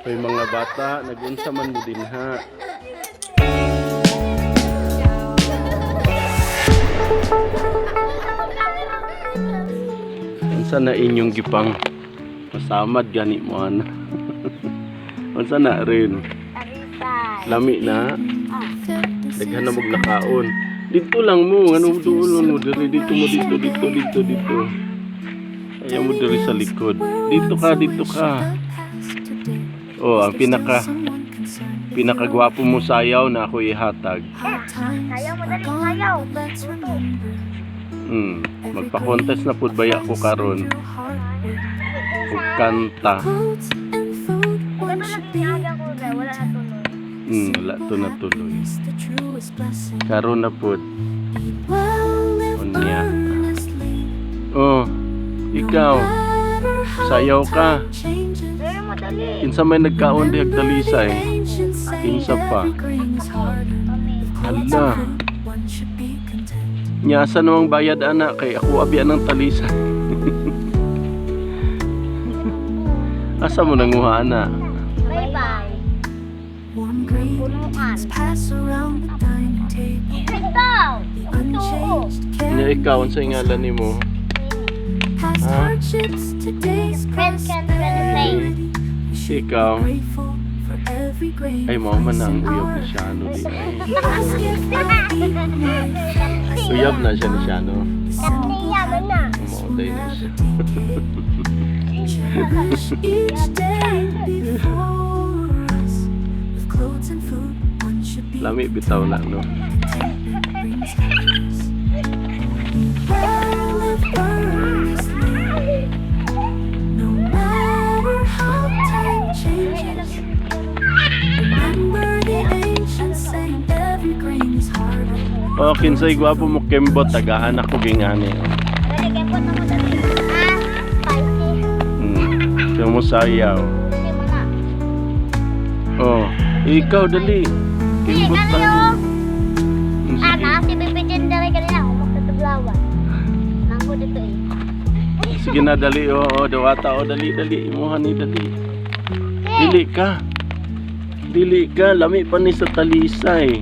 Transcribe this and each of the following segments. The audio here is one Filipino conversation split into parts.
May mga bata, nag-unsa man mo din ha. Unsa na inyong gipang masamad gani mo ana. Unsa na rin? Lami na. Daghan na maglakaon. Dito lang mo, ano duulon mo diri dito mo dito. Ayaw mo diri sa likod. Dito ka. Oh, ang pinakagwapo mo sayaw na ako ihatag. Sayaw mo dali, sayaw. Magpa-contest na pud baya ko karon. Ug kanta. Wala na tinaga ko, wala na tuloy. Wala to natuloy. Karon na pud. Unya. Oh, ikaw. Sayaw ka. Sayaw mo dali. Kinsa may nagkaon di agdalisay. Kinsa pa. Hala. Nyasa namang bayad anak kay ako abyan ng talisay. Asa mo nanguha anak? Bye-bye. Punuan. Ikaw. Nya ikaw unsa ngalan nimo? Ha? Friends can say. Ikaw. Ay mo man ang uyab ni Shano di ay. Uyab na siya ni Shano. Kapniya man na. Mauday na siya. Lami bitaw na no. Oh, kinsay gwapo mo kembot tagaan ako gingani. Nalagyan ko na mo dali. Spicy. Kaya mo sayaw. Hindi mo na. Oh, ikaw dali. Kembot Sige, tayo. Ana, si Bebe Gendere kanina ako magtatublawan. Nangko dito eh. Sige na dali oh, dawata oh dali imuha ni dali. Dili ka, lami pa ni sa talisay.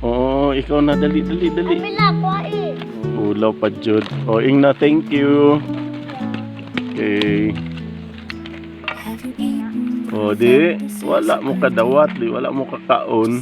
Oh, ikaw na dali. Kabila ko eh. Ulaw pa jud. Oh, Ingna, thank you. Okay. Oh, di wala mo kadawat, wala mo kakaon.